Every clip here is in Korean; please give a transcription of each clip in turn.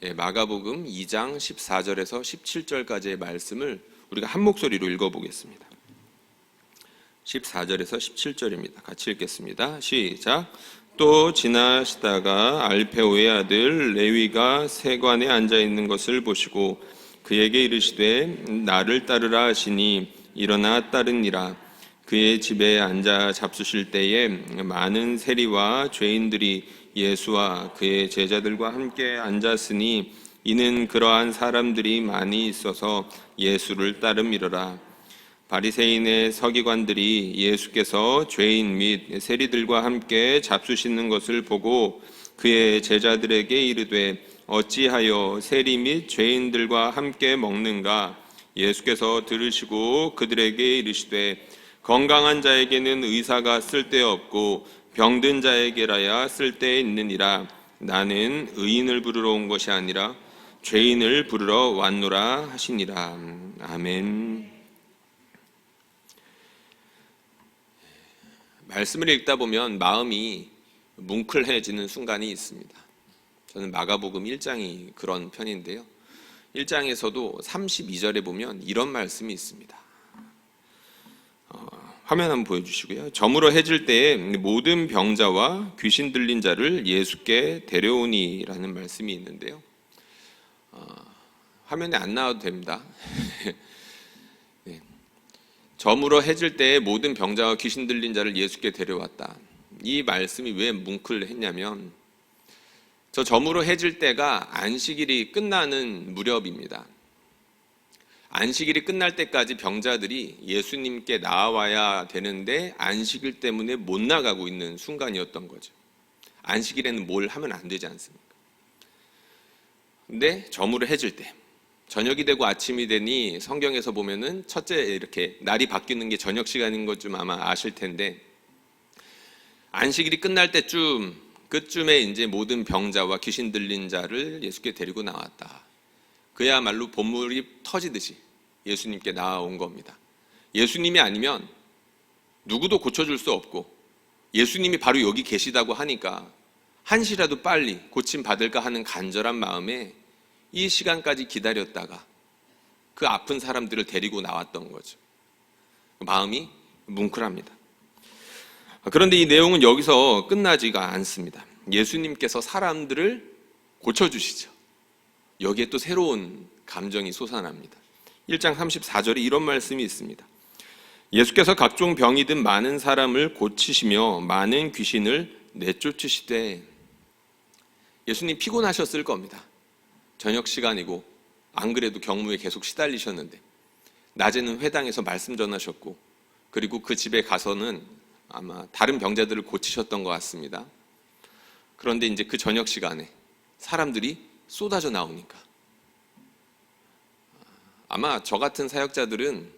마가복음 2장 14절에서 17절까지의 말씀을 우리가 한 목소리로 읽어보겠습니다. 14절에서 17절입니다. 같이 읽겠습니다. 시작. 또 지나시다가 알페오의 아들 레위가 세관에 앉아있는 것을 보시고 그에게 이르시되 나를 따르라 하시니 일어나 따르니라. 그의 집에 앉아 잡수실 때에 많은 세리와 죄인들이 예수와 그의 제자들과 함께 앉았으니 이는 그러한 사람들이 많이 있어서 예수를 따름이러라. 바리새인의 서기관들이 예수께서 죄인 및 세리들과 함께 잡수시는 것을 보고 그의 제자들에게 이르되 어찌하여 세리 및 죄인들과 함께 먹는가? 예수께서 들으시고 그들에게 이르시되 건강한 자에게는 의사가 쓸데없고 병든 자에게라야 쓸데있느니라. 나는 의인을 부르러 온 것이 아니라 죄인을 부르러 왔노라 하시니라. 아멘. 말씀을 읽다 보면 마음이 뭉클해지는 순간이 있습니다. 저는 마가복음 1장이 그런 편인데요. 1장에서도 32절에 보면 이런 말씀이 있습니다. 화면 한번 보여주시고요. 저물어 해질 때에 모든 병자와 귀신 들린 자를 예수께 데려오니라는 말씀이 있는데요. 화면에 안 나와도 됩니다. 네. 저물어 해질 때에 모든 병자와 귀신 들린 자를 예수께 데려왔다. 이 말씀이 왜 뭉클했냐면 저 저물어 해질 때가 안식일이 끝나는 무렵입니다. 안식일이 끝날 때까지 병자들이 예수님께 나와야 되는데 안식일 때문에 못 나가고 있는 순간이었던 거죠. 안식일에는 뭘 하면 안 되지 않습니까? 근데 저물어 해질 때 저녁이 되고 아침이 되니 성경에서 보면은 첫째 이렇게 날이 바뀌는 게 저녁 시간인 것 좀 아마 아실 텐데 안식일이 끝날 때쯤 그쯤에 이제 모든 병자와 귀신 들린 자를 예수께 데리고 나왔다. 그야말로 본물이 터지듯이 예수님께 나아온 겁니다. 예수님이 아니면 누구도 고쳐줄 수 없고 예수님이 바로 여기 계시다고 하니까 한시라도 빨리 고침 받을까 하는 간절한 마음에 이 시간까지 기다렸다가 그 아픈 사람들을 데리고 나왔던 거죠. 마음이 뭉클합니다. 그런데 이 내용은 여기서 끝나지가 않습니다. 예수님께서 사람들을 고쳐주시죠. 여기에 또 새로운 감정이 솟아납니다. 1장 34절에 이런 말씀이 있습니다. 예수께서 각종 병이 든 많은 사람을 고치시며 많은 귀신을 내쫓으시되. 예수님 피곤하셨을 겁니다. 저녁 시간이고 안 그래도 경무에 계속 시달리셨는데 낮에는 회당에서 말씀 전하셨고 그리고 그 집에 가서는 아마 다른 병자들을 고치셨던 것 같습니다. 그런데 이제 그 저녁 시간에 사람들이 쏟아져 나오니까 아마 저 같은 사역자들은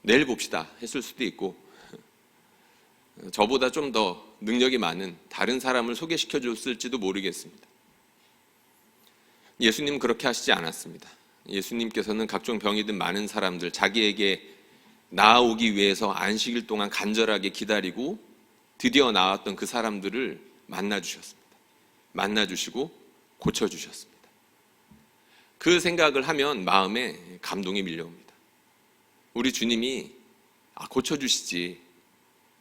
내일 봅시다 했을 수도 있고 저보다 좀 더 능력이 많은 다른 사람을 소개시켜 줬을지도 모르겠습니다. 예수님은 그렇게 하시지 않았습니다. 예수님께서는 각종 병이 든 많은 사람들 자기에게 나아오기 위해서 안식일 동안 간절하게 기다리고 드디어 나왔던 그 사람들을 만나주셨습니다. 만나주시고 고쳐주셨습니다. 그 생각을 하면 마음에 감동이 밀려옵니다. 우리 주님이 고쳐주시지.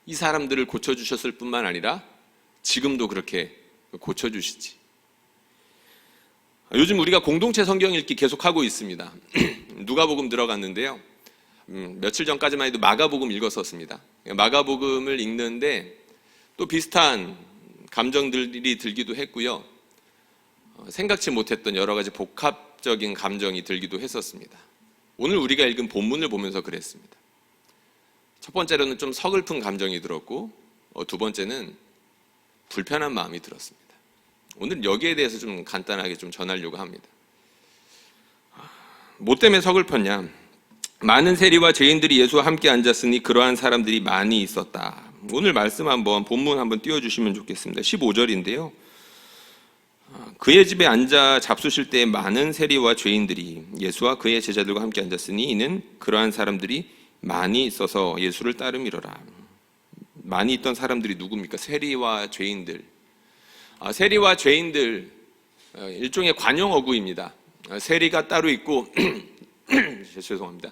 이 사람들을 고쳐주셨을 뿐만 아니라 지금도 그렇게 고쳐주시지. 요즘 우리가 공동체 성경 읽기 계속하고 있습니다. 누가복음 들어갔는데요. 며칠 전까지만 해도 마가복음 읽었었습니다. 마가복음을 읽는데 또 비슷한 감정들이 들기도 했고요. 생각지 못했던 여러 가지 복합적인 감정이 들기도 했었습니다. 오늘 우리가 읽은 본문을 보면서 그랬습니다. 첫 번째로는 좀 서글픈 감정이 들었고 두 번째는 불편한 마음이 들었습니다. 오늘 여기에 대해서 좀 간단하게 좀 전하려고 합니다. 뭐 때문에 서글펐냐? 많은 세리와 죄인들이 예수와 함께 앉았으니 그러한 사람들이 많이 있었다. 오늘 말씀 한번 본문 한번 띄워주시면 좋겠습니다. 15절인데요. 그의 집에 앉아 잡수실 때 많은 세리와 죄인들이 예수와 그의 제자들과 함께 앉았으니 이는 그러한 사람들이 많이 있어서 예수를 따름이러라. 많이 있던 사람들이 누굽니까? 세리와 죄인들. 세리와 죄인들 일종의 관용 어구입니다. 세리가 따로 있고 죄송합니다.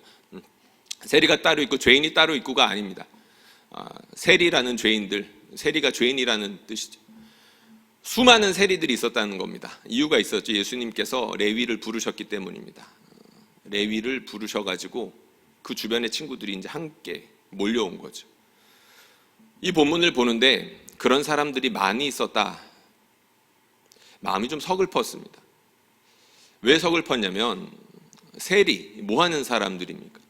세리가 따로 있고 죄인이 따로 있고가 아닙니다. 세리라는 죄인들, 세리가 죄인이라는 뜻이죠. 수많은 세리들이 있었다는 겁니다. 이유가 있었죠. 예수님께서 레위를 부르셨기 때문입니다. 레위를 부르셔가지고 그 주변의 친구들이 이제 함께 몰려온 거죠. 이 본문을 보는데 그런 사람들이 많이 있었다. 마음이 좀 서글펐습니다. 왜 서글펐냐면 세리, 뭐 하는 사람들입니까?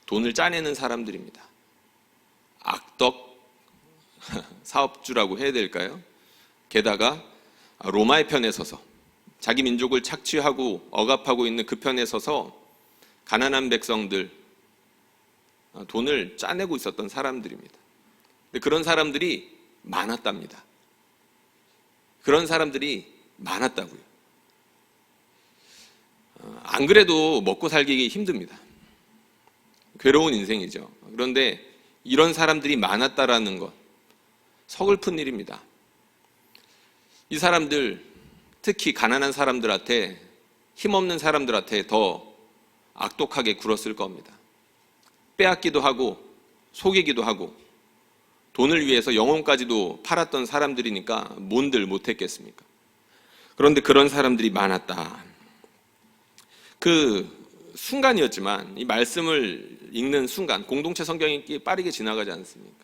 돈을 짜내는 사람들입니다. 악덕 사업주라고 해야 될까요? 게다가 로마의 편에 서서 자기 민족을 착취하고 억압하고 있는 그 편에 서서 가난한 백성들 돈을 짜내고 있었던 사람들입니다. 근데 그런 사람들이 많았답니다. 그런 사람들이 많았다고요. 안 그래도 먹고 살기 힘듭니다. 괴로운 인생이죠. 그런데 이런 사람들이 많았다라는 것, 서글픈 일입니다. 이 사람들, 특히 가난한 사람들한테, 힘없는 사람들한테 더 악독하게 굴었을 겁니다. 빼앗기도 하고 속이기도 하고 돈을 위해서 영혼까지도 팔았던 사람들이니까 뭔들 못했겠습니까? 그런데 그런 사람들이 많았다. 그 순간이었지만 이 말씀을 읽는 순간, 공동체 성경이 빠르게 지나가지 않습니까?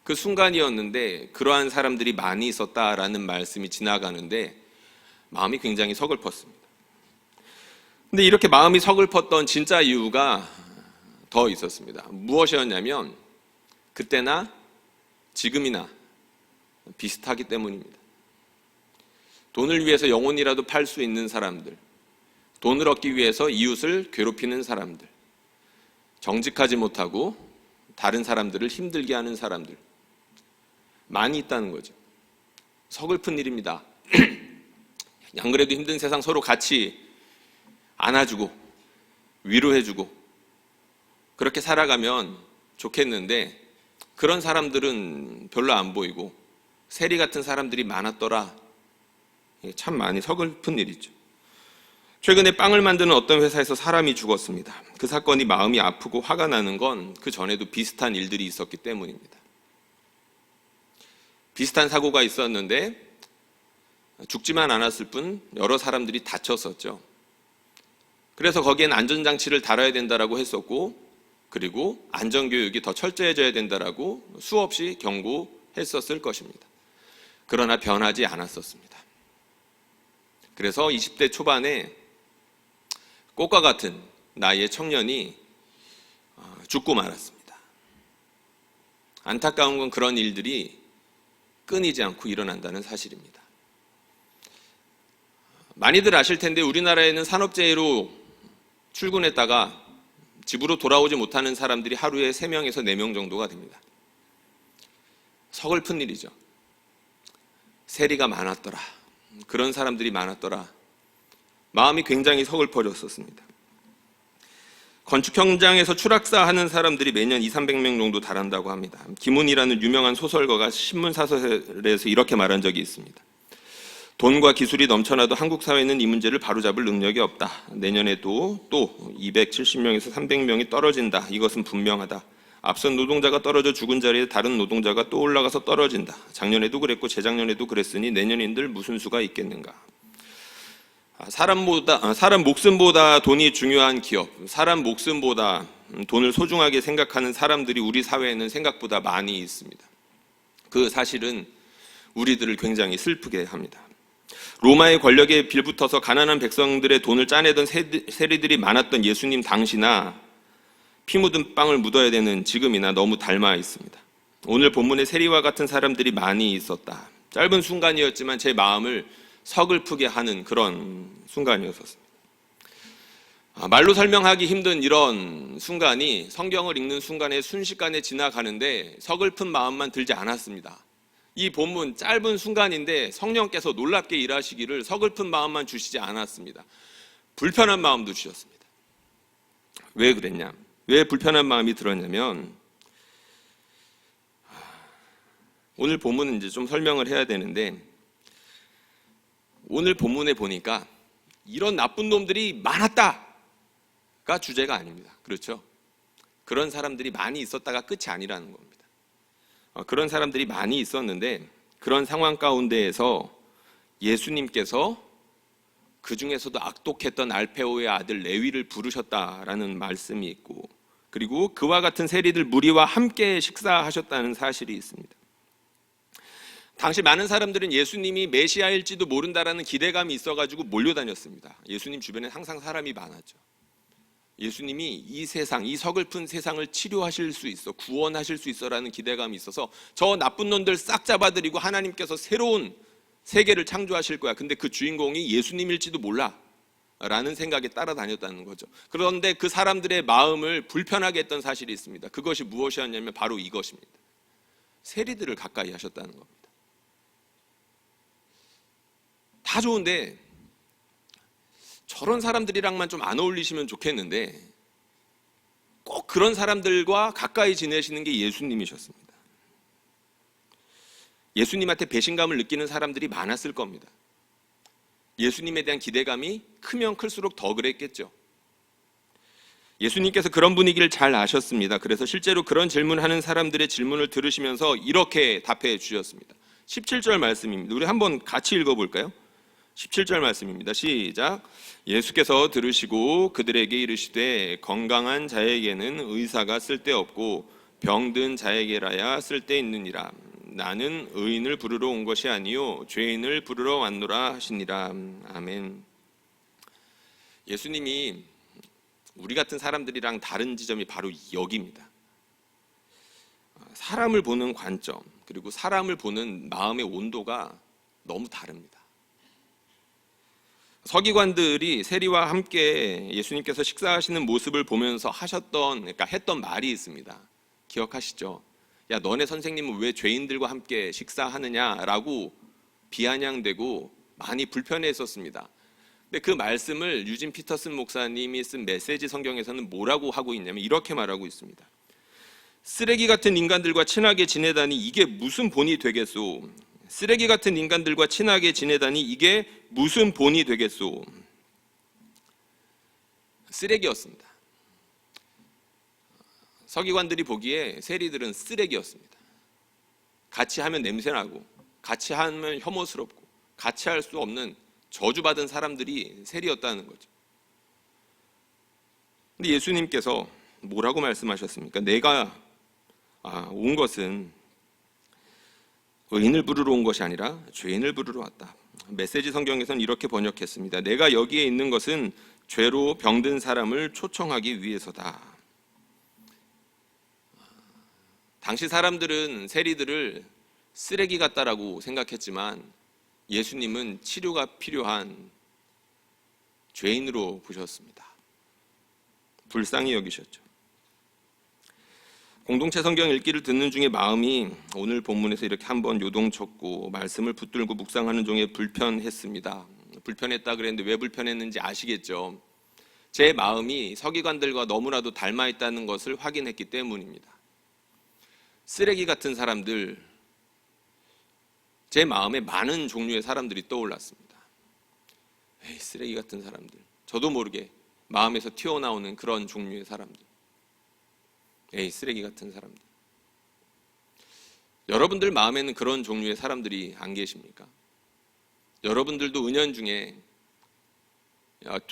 그 순간이었는데 그러한 사람들이 많이 있었다라는 말씀이 지나가는데 마음이 굉장히 서글펐습니다. 근데 이렇게 마음이 서글펐던 진짜 이유가 더 있었습니다. 무엇이었냐면 그때나 지금이나 비슷하기 때문입니다. 돈을 위해서 영혼이라도 팔 수 있는 사람들, 돈을 얻기 위해서 이웃을 괴롭히는 사람들, 정직하지 못하고 다른 사람들을 힘들게 하는 사람들 많이 있다는 거죠. 서글픈 일입니다. 안 그래도 힘든 세상 서로 같이 안아주고 위로해주고 그렇게 살아가면 좋겠는데 그런 사람들은 별로 안 보이고 세리 같은 사람들이 많았더라. 참 많이 서글픈 일이죠. 최근에 빵을 만드는 어떤 회사에서 사람이 죽었습니다. 그 사건이 마음이 아프고 화가 나는 건 그 전에도 비슷한 일들이 있었기 때문입니다. 비슷한 사고가 있었는데 죽지만 않았을 뿐 여러 사람들이 다쳤었죠. 그래서 거기엔 안전장치를 달아야 된다라고 했었고 그리고 안전교육이 더 철저해져야 된다라고 수없이 경고했었을 것입니다. 그러나 변하지 않았었습니다. 그래서 20대 초반에 꽃과 같은 나이의 청년이 죽고 말았습니다. 안타까운 건 그런 일들이 끊이지 않고 일어난다는 사실입니다. 많이들 아실 텐데 우리나라에는 산업재해로 출근했다가 집으로 돌아오지 못하는 사람들이 하루에 3명에서 4명 정도가 됩니다. 서글픈 일이죠. 세리가 많았더라. 그런 사람들이 많았더라. 마음이 굉장히 서글퍼졌었습니다. 건축 현장에서 추락사 하는 사람들이 매년 200~300명 정도 달한다고 합니다. 김훈이라는 유명한 소설가가 신문사설에서 이렇게 말한 적이 있습니다. 돈과 기술이 넘쳐나도 한국 사회는 이 문제를 바로잡을 능력이 없다. 내년에도 또 270명에서 300명이 떨어진다. 이것은 분명하다. 앞선 노동자가 떨어져 죽은 자리에 다른 노동자가 또 올라가서 떨어진다. 작년에도 그랬고 재작년에도 그랬으니 내년인들 무슨 수가 있겠는가. 사람 목숨보다 돈이 중요한 기업, 사람 목숨보다 돈을 소중하게 생각하는 사람들이 우리 사회에는 생각보다 많이 있습니다. 그 사실은 우리들을 굉장히 슬프게 합니다. 로마의 권력에 빌붙어서 가난한 백성들의 돈을 짜내던 세리들이 많았던 예수님 당시나 피 묻은 빵을 묻어야 되는 지금이나 너무 닮아 있습니다. 오늘 본문에 세리와 같은 사람들이 많이 있었다. 짧은 순간이었지만 제 마음을 서글프게 하는 그런 순간이었습니다. 말로 설명하기 힘든 이런 순간이 성경을 읽는 순간에 순식간에 지나가는데 서글픈 마음만 들지 않았습니다. 이 본문 짧은 순간인데 성령께서 놀랍게 일하시기를 서글픈 마음만 주시지 않았습니다. 불편한 마음도 주셨습니다. 왜 그랬냐? 왜 불편한 마음이 들었냐면 오늘 본문은 이제 좀 설명을 해야 되는데 오늘 본문에 보니까 이런 나쁜 놈들이 많았다가 주제가 아닙니다. 그렇죠? 그런 사람들이 많이 있었다가 끝이 아니라는 겁니다. 그런 사람들이 많이 있었는데 그런 상황 가운데에서 예수님께서 그 중에서도 악독했던 알페오의 아들 레위를 부르셨다라는 말씀이 있고, 그리고 그와 같은 세리들 무리와 함께 식사하셨다는 사실이 있습니다. 당시 많은 사람들은 예수님이 메시아일지도 모른다라는 기대감이 있어가지고 몰려다녔습니다. 예수님 주변에 항상 사람이 많았죠. 예수님이 이 세상, 이 서글픈 세상을 치료하실 수 있어, 구원하실 수 있어라는 기대감이 있어서 저 나쁜 놈들 싹 잡아들이고 하나님께서 새로운 세계를 창조하실 거야. 근데 그 주인공이 예수님일지도 몰라 라는 생각에 따라다녔다는 거죠. 그런데 그 사람들의 마음을 불편하게 했던 사실이 있습니다. 그것이 무엇이었냐면 바로 이것입니다. 세리들을 가까이 하셨다는 겁니다. 다 좋은데 저런 사람들이랑만 좀 안 어울리시면 좋겠는데 꼭 그런 사람들과 가까이 지내시는 게 예수님이셨습니다. 예수님한테 배신감을 느끼는 사람들이 많았을 겁니다. 예수님에 대한 기대감이 크면 클수록 더 그랬겠죠. 예수님께서 그런 분위기를 잘 아셨습니다. 그래서 실제로 그런 질문하는 사람들의 질문을 들으시면서 이렇게 답해 주셨습니다. 17절 말씀입니다. 우리 한번 같이 읽어볼까요? 17절 말씀입니다. 시작. 예수께서 들으시고 그들에게 이르시되 건강한 자에게는 의사가 쓸데없고 병든 자에게라야 쓸데있느니라. 나는 의인을 부르러 온 것이 아니요 죄인을 부르러 왔노라 하시니라. 아멘. 예수님이 우리 같은 사람들이랑 다른 지점이 바로 여기입니다. 사람을 보는 관점, 그리고 사람을 보는 마음의 온도가 너무 다릅니다. 서기관들이 세리와 함께 예수님께서 식사하시는 모습을 보면서 했던 말이 있습니다. 기억하시죠? 야, 너네 선생님은 왜 죄인들과 함께 식사하느냐라고 비아냥대고 많이 불편해했었습니다. 근데 그 말씀을 유진 피터슨 목사님이 쓴 메시지 성경에서는 뭐라고 하고 있냐면 이렇게 말하고 있습니다. 쓰레기 같은 인간들과 친하게 지내다니 이게 무슨 본이 되겠소? 쓰레기 같은 인간들과 친하게 지내다니 이게 무슨 본이 되겠소? 쓰레기였습니다. 서기관들이 보기에 세리들은 쓰레기였습니다. 같이 하면 냄새나고, 같이 하면 혐오스럽고, 같이 할 수 없는 저주받은 사람들이 세리였다는 거죠. 근데 예수님께서 뭐라고 말씀하셨습니까? 내가 온 것은 의인을 부르러 온 것이 아니라 죄인을 부르러 왔다. 메시지 성경에서는 이렇게 번역했습니다. 내가 여기에 있는 것은 죄로 병든 사람을 초청하기 위해서다. 당시 사람들은 세리들을 쓰레기 같다라고 생각했지만 예수님은 치료가 필요한 죄인으로 보셨습니다. 불쌍히 여기셨죠. 공동체 성경 읽기를 듣는 중에 마음이 오늘 본문에서 이렇게 한번 요동쳤고 말씀을 붙들고 묵상하는 중에 불편했습니다. 불편했다 그랬는데 왜 불편했는지 아시겠죠? 제 마음이 서기관들과 너무나도 닮아 있다는 것을 확인했기 때문입니다. 쓰레기 같은 사람들, 제 마음에 많은 종류의 사람들이 떠올랐습니다. 에이, 쓰레기 같은 사람들. 저도 모르게 마음에서 튀어나오는 그런 종류의 사람들. 에이, 쓰레기 같은 사람들. 여러분들 마음에는 그런 종류의 사람들이 안 계십니까? 여러분들도 은연중에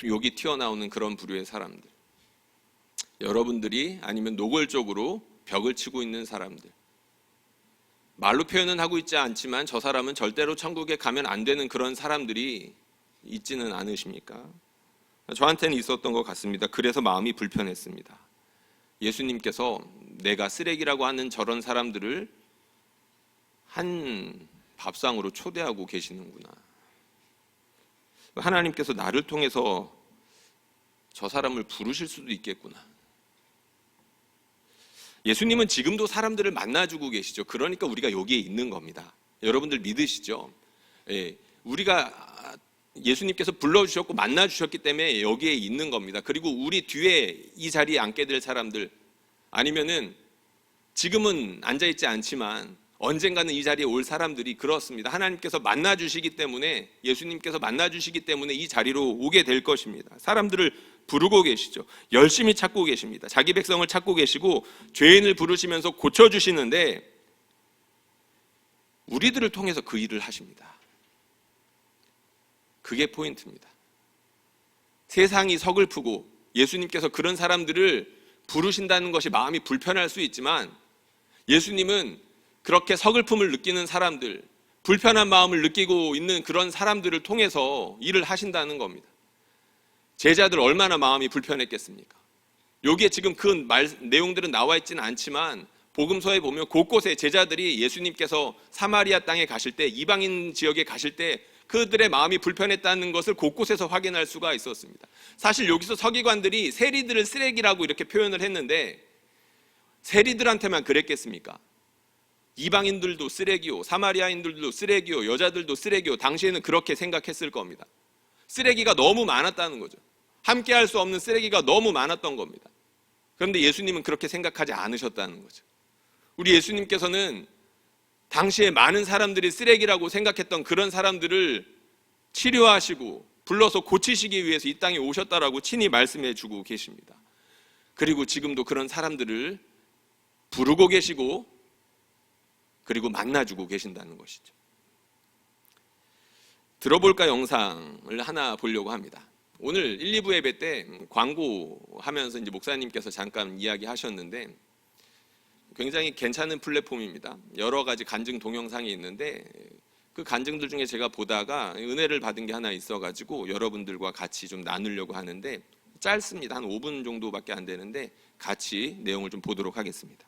욕이 튀어나오는 그런 부류의 사람들. 여러분들이 아니면 노골적으로 벽을 치고 있는 사람들. 말로 표현은 하고 있지 않지만 저 사람은 절대로 천국에 가면 안 되는 그런 사람들이 있지는 않으십니까? 저한테는 있었던 것 같습니다. 그래서 마음이 불편했습니다. 예수님께서 내가 쓰레기라고 하는 저런 사람들을 한 밥상으로 초대하고 계시는구나. 하나님께서 나를 통해서 저 사람을 부르실 수도 있겠구나. 예수님은 지금도 사람들을 만나주고 계시죠. 그러니까 우리가 여기에 있는 겁니다. 여러분들 믿으시죠? 예, 우리가 예수님께서 불러주셨고 만나주셨기 때문에 여기에 있는 겁니다. 그리고 우리 뒤에 이 자리에 앉게 될 사람들, 아니면은 지금은 앉아있지 않지만 언젠가는 이 자리에 올 사람들이 그렇습니다. 하나님께서 만나주시기 때문에, 예수님께서 만나주시기 때문에 이 자리로 오게 될 것입니다. 사람들을 부르고 계시죠. 열심히 찾고 계십니다. 자기 백성을 찾고 계시고 죄인을 부르시면서 고쳐주시는데 우리들을 통해서 그 일을 하십니다. 그게 포인트입니다. 세상이 서글프고 예수님께서 그런 사람들을 부르신다는 것이 마음이 불편할 수 있지만, 예수님은 그렇게 서글픔을 느끼는 사람들, 불편한 마음을 느끼고 있는 그런 사람들을 통해서 일을 하신다는 겁니다. 제자들 얼마나 마음이 불편했겠습니까? 여기에 지금 그 내용들은 나와 있지는 않지만 복음서에 보면 곳곳에 제자들이 예수님께서 사마리아 땅에 가실 때, 이방인 지역에 가실 때 그들의 마음이 불편했다는 것을 곳곳에서 확인할 수가 있었습니다. 사실 여기서 서기관들이 세리들을 쓰레기라고 이렇게 표현을 했는데, 세리들한테만 그랬겠습니까? 이방인들도 쓰레기요, 사마리아인들도 쓰레기요, 여자들도 쓰레기요. 당시에는 그렇게 생각했을 겁니다. 쓰레기가 너무 많았다는 거죠. 함께 할 수 없는 쓰레기가 너무 많았던 겁니다. 그런데 예수님은 그렇게 생각하지 않으셨다는 거죠. 우리 예수님께서는 당시에 많은 사람들이 쓰레기라고 생각했던 그런 사람들을 치료하시고 불러서 고치시기 위해서 이 땅에 오셨다라고 친히 말씀해 주고 계십니다. 그리고 지금도 그런 사람들을 부르고 계시고 그리고 만나주고 계신다는 것이죠. 들어볼까 영상을 하나 보려고 합니다. 오늘 1, 2부 예배 때 광고하면서 이제 목사님께서 잠깐 이야기하셨는데 굉장히 괜찮은 플랫폼입니다. 여러 가지 간증 동영상이 있는데 그 간증들 중에 제가 보다가 은혜를 받은 게 하나 있어가지고 여러분들과 같이 좀 나누려고 하는데, 짧습니다. 한 5분 정도밖에 안 되는데 같이 내용을 좀 보도록 하겠습니다.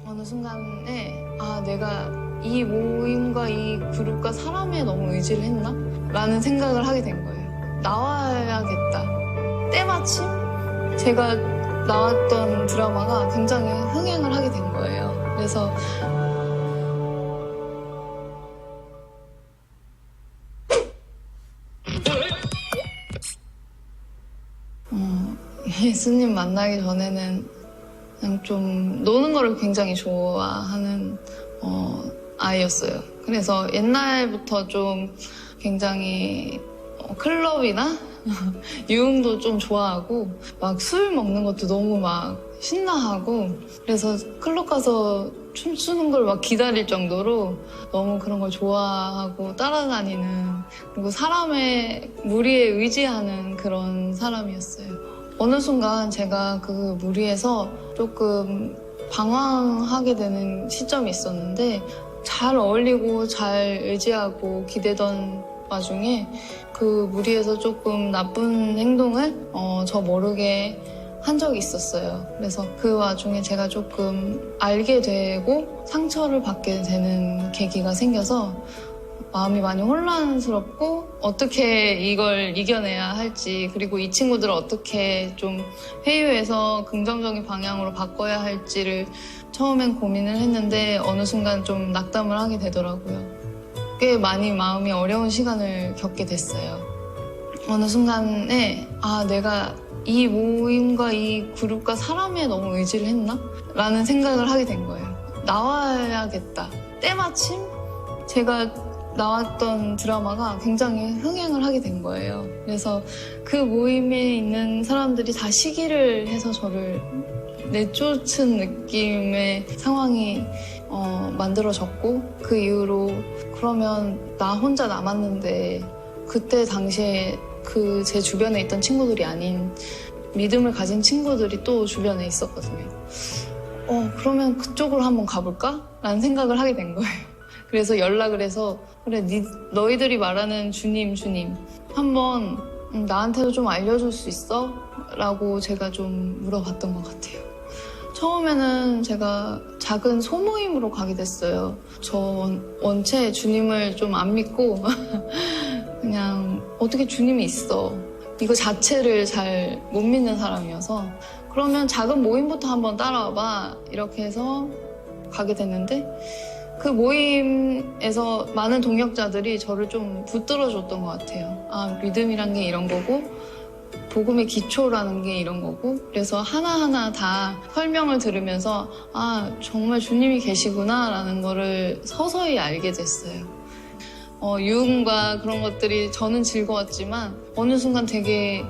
어느 순간에 내가 이 모임과 이 그룹과 사람에 너무 의지를 했나? 라는 생각을 하게 된 거예요. 나와야겠다. 때마침 제가 나왔던 드라마가 굉장히 흥행을 하게 된 거예요. 그래서 예수님 만나기 전에는 그냥 좀 노는 거를 굉장히 좋아하는 아이였어요. 그래서 옛날부터 좀 굉장히 클럽이나 유흥도 좀 좋아하고 막 술 먹는 것도 너무 막 신나하고, 그래서 클럽 가서 춤추는 걸 막 기다릴 정도로 너무 그런 걸 좋아하고 따라다니는, 그리고 사람의 무리에 의지하는 그런 사람이었어요. 어느 순간 제가 그 무리에서 조금 방황하게 되는 시점이 있었는데, 잘 어울리고 잘 의지하고 기대던 와중에 그 무리에서 조금 나쁜 행동을 저 모르게 한 적이 있었어요. 그래서 그 와중에 제가 조금 알게 되고 상처를 받게 되는 계기가 생겨서 마음이 많이 혼란스럽고 어떻게 이걸 이겨내야 할지, 그리고 이 친구들을 어떻게 좀 회유해서 긍정적인 방향으로 바꿔야 할지를 처음엔 고민을 했는데 어느 순간 좀 낙담을 하게 되더라고요. 꽤 많이 마음이 어려운 시간을 겪게 됐어요. 어느 순간에 내가 이 모임과 이 그룹과 사람에 너무 의지를 했나? 라는 생각을 하게 된 거예요. 나와야겠다. 때마침 제가 나왔던 드라마가 굉장히 흥행을 하게 된 거예요. 그래서 그 모임에 있는 사람들이 다 시기를 해서 저를 내쫓은 느낌의 상황이 만들어졌고, 그 이후로 그러면 나 혼자 남았는데, 그때 당시에 그 제 주변에 있던 친구들이 아닌 믿음을 가진 친구들이 또 주변에 있었거든요. 그러면 그쪽으로 한번 가볼까? 라는 생각을 하게 된 거예요. 그래서 연락을 해서 그래, 너희들이 말하는 주님 한번 나한테도 좀 알려줄 수 있어? 라고 제가 좀 물어봤던 것 같아요. 처음에는 제가 작은 소모임으로 가게 됐어요. 저 원체 주님을 좀 안 믿고 그냥 어떻게 주님이 있어, 이거 자체를 잘 못 믿는 사람이어서 그러면 작은 모임부터 한번 따라와봐, 이렇게 해서 가게 됐는데 그 모임에서 많은 동역자들이 저를 좀 붙들어줬던 것 같아요. 믿음이란 게 이런 거고 복음의 기초라는 게 이런 거고, 그래서 하나하나 다 설명을 들으면서 정말 주님이 계시구나 라는 거를 서서히 알게 됐어요. 유흥과 그런 것들이 저는 즐거웠지만 어느 순간 되게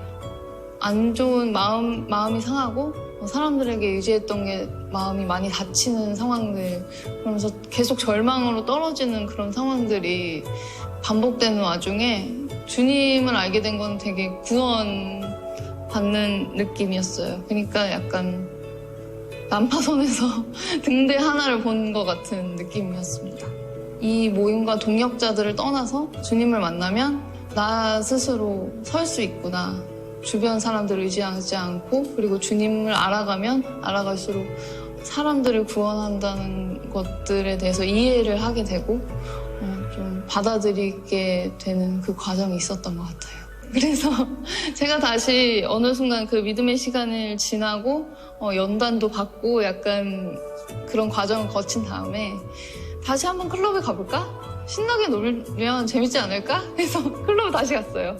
안 좋은 마음이 상하고 사람들에게 의지했던 게 마음이 많이 다치는 상황들, 그러면서 계속 절망으로 떨어지는 그런 상황들이 반복되는 와중에 주님을 알게 된 건 되게 구원받는 느낌이었어요. 그러니까 약간 난파선에서 등대 하나를 본 것 같은 느낌이었습니다. 이 모임과 동역자들을 떠나서 주님을 만나면 나 스스로 설 수 있구나, 주변 사람들을 의지하지 않고, 그리고 주님을 알아가면 알아갈수록 사람들을 구원한다는 것들에 대해서 이해를 하게 되고 좀 받아들이게 되는 그 과정이 있었던 것 같아요. 그래서 제가 다시 어느 순간 그 믿음의 시간을 지나고 연단도 받고 약간 그런 과정을 거친 다음에 다시 한번 클럽에 가볼까? 신나게 놀면 재밌지 않을까? 해서 클럽을 다시 갔어요.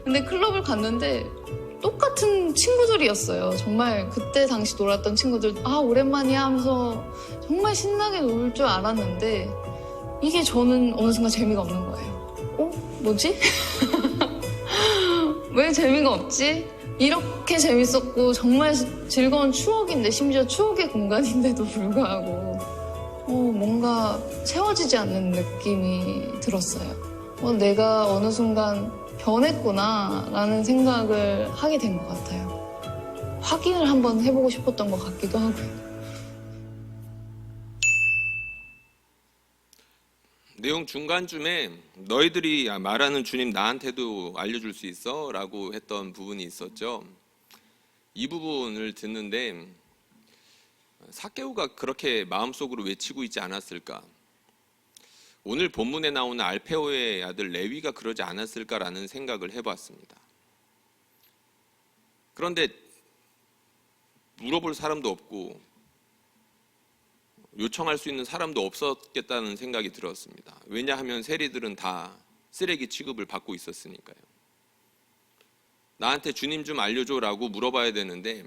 근데 클럽을 갔는데 똑같은 친구들이었어요. 정말 그때 당시 놀았던 친구들, 오랜만이야 하면서 정말 신나게 놀 줄 알았는데 이게 저는 어느 순간 재미가 없는 거예요. 뭐지? 왜 재미가 없지? 이렇게 재밌었고 정말 즐거운 추억인데, 심지어 추억의 공간인데도 불구하고 뭔가 채워지지 않는 느낌이 들었어요. 내가 어느 순간 변했구나 라는 생각을 하게 된 것 같아요. 확인을 한번 해보고 싶었던 것 같기도 하고요. 내용 중간쯤에 너희들이 말하는 주님 나한테도 알려줄 수 있어? 라고 했던 부분이 있었죠. 이 부분을 듣는데 삭개오가 그렇게 마음속으로 외치고 있지 않았을까? 오늘 본문에 나오는 알페오의 아들 레위가 그러지 않았을까라는 생각을 해봤습니다. 그런데 물어볼 사람도 없고 요청할 수 있는 사람도 없었겠다는 생각이 들었습니다. 왜냐하면 세리들은 다 쓰레기 취급을 받고 있었으니까요. 나한테 주님 좀 알려줘라고 물어봐야 되는데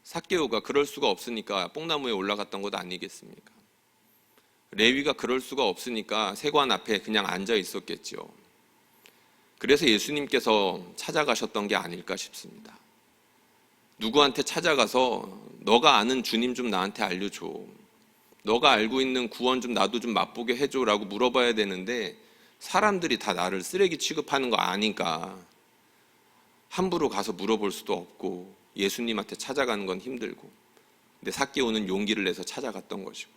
삭개오가 그럴 수가 없으니까 뽕나무에 올라갔던 것 아니겠습니까? 레위가 그럴 수가 없으니까 세관 앞에 그냥 앉아 있었겠죠. 그래서 예수님께서 찾아가셨던 게 아닐까 싶습니다. 누구한테 찾아가서 너가 아는 주님 좀 나한테 알려줘, 너가 알고 있는 구원 좀 나도 좀 맛보게 해줘라고 물어봐야 되는데 사람들이 다 나를 쓰레기 취급하는 거 아니까 함부로 가서 물어볼 수도 없고 예수님한테 찾아가는 건 힘들고, 근데 삭개오는 용기를 내서 찾아갔던 것이고.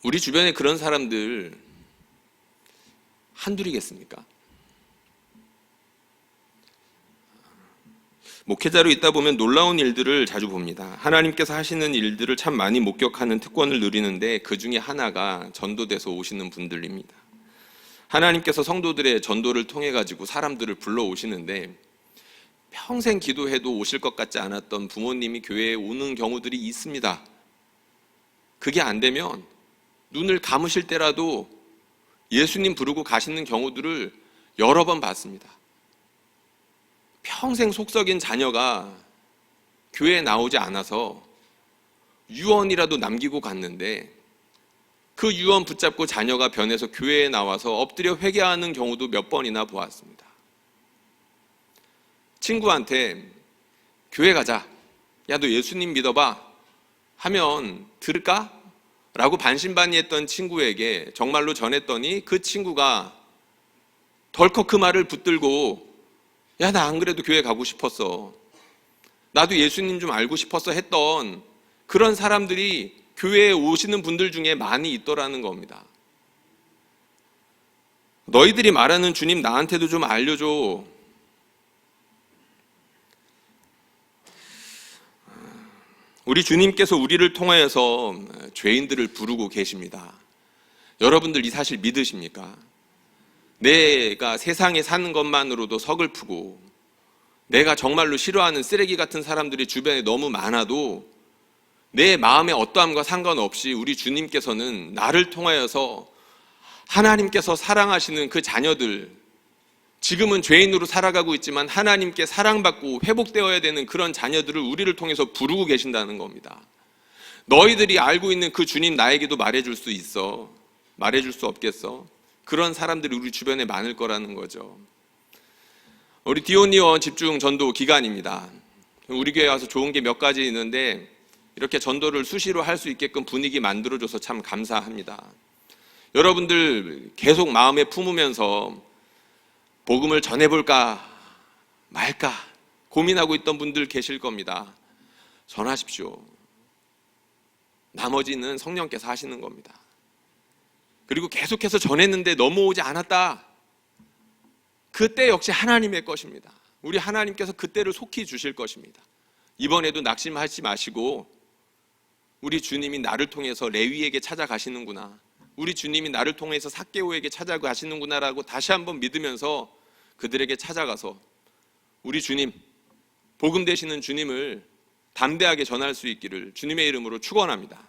우리 주변에 그런 사람들 한둘이겠습니까? 목회자로 있다 보면 놀라운 일들을 자주 봅니다. 하나님께서 하시는 일들을 참 많이 목격하는 특권을 누리는데 그 중에 하나가 전도돼서 오시는 분들입니다. 하나님께서 성도들의 전도를 통해 가지고 사람들을 불러오시는데 평생 기도해도 오실 것 같지 않았던 부모님이 교회에 오는 경우들이 있습니다. 그게 안 되면 눈을 감으실 때라도 예수님 부르고 가시는 경우들을 여러 번 봤습니다. 평생 속썩인 자녀가 교회에 나오지 않아서 유언이라도 남기고 갔는데 그 유언 붙잡고 자녀가 변해서 교회에 나와서 엎드려 회개하는 경우도 몇 번이나 보았습니다. 친구한테 교회 가자, 야 너 예수님 믿어봐 하면 들을까? 라고 반신반의했던 친구에게 정말로 전했더니 그 친구가 덜컥 그 말을 붙들고 야, 나 안 그래도 교회 가고 싶었어. 나도 예수님 좀 알고 싶었어 했던 그런 사람들이 교회에 오시는 분들 중에 많이 있더라는 겁니다. 너희들이 말하는 주님 나한테도 좀 알려줘. 우리 주님께서 우리를 통하여서 죄인들을 부르고 계십니다. 여러분들 이 사실 믿으십니까? 내가 세상에 사는 것만으로도 서글프고 내가 정말로 싫어하는 쓰레기 같은 사람들이 주변에 너무 많아도 내 마음의 어떠함과 상관없이 우리 주님께서는 나를 통하여서 하나님께서 사랑하시는 그 자녀들, 지금은 죄인으로 살아가고 있지만 하나님께 사랑받고 회복되어야 되는 그런 자녀들을 우리를 통해서 부르고 계신다는 겁니다. 너희들이 알고 있는 그 주님 나에게도 말해줄 수 있어. 말해줄 수 없겠어? 그런 사람들이 우리 주변에 많을 거라는 거죠. 우리 디오니원 집중 전도 기간입니다. 우리 교회 와서 좋은 게 몇 가지 있는데 이렇게 전도를 수시로 할 수 있게끔 분위기 만들어줘서 참 감사합니다. 여러분들 계속 마음에 품으면서 복음을 전해볼까 말까 고민하고 있던 분들 계실 겁니다. 전하십시오. 나머지는 성령께서 하시는 겁니다. 그리고 계속해서 전했는데 넘어오지 않았다. 그때 역시 하나님의 것입니다. 우리 하나님께서 그때를 속히 주실 것입니다. 이번에도 낙심하지 마시고 우리 주님이 나를 통해서 레위에게 찾아가시는구나. 우리 주님이 나를 통해서 삭개오에게 찾아가시는구나라고 다시 한번 믿으면서 그들에게 찾아가서 우리 주님, 복음 되시는 주님을 담대하게 전할 수 있기를 주님의 이름으로 축원합니다.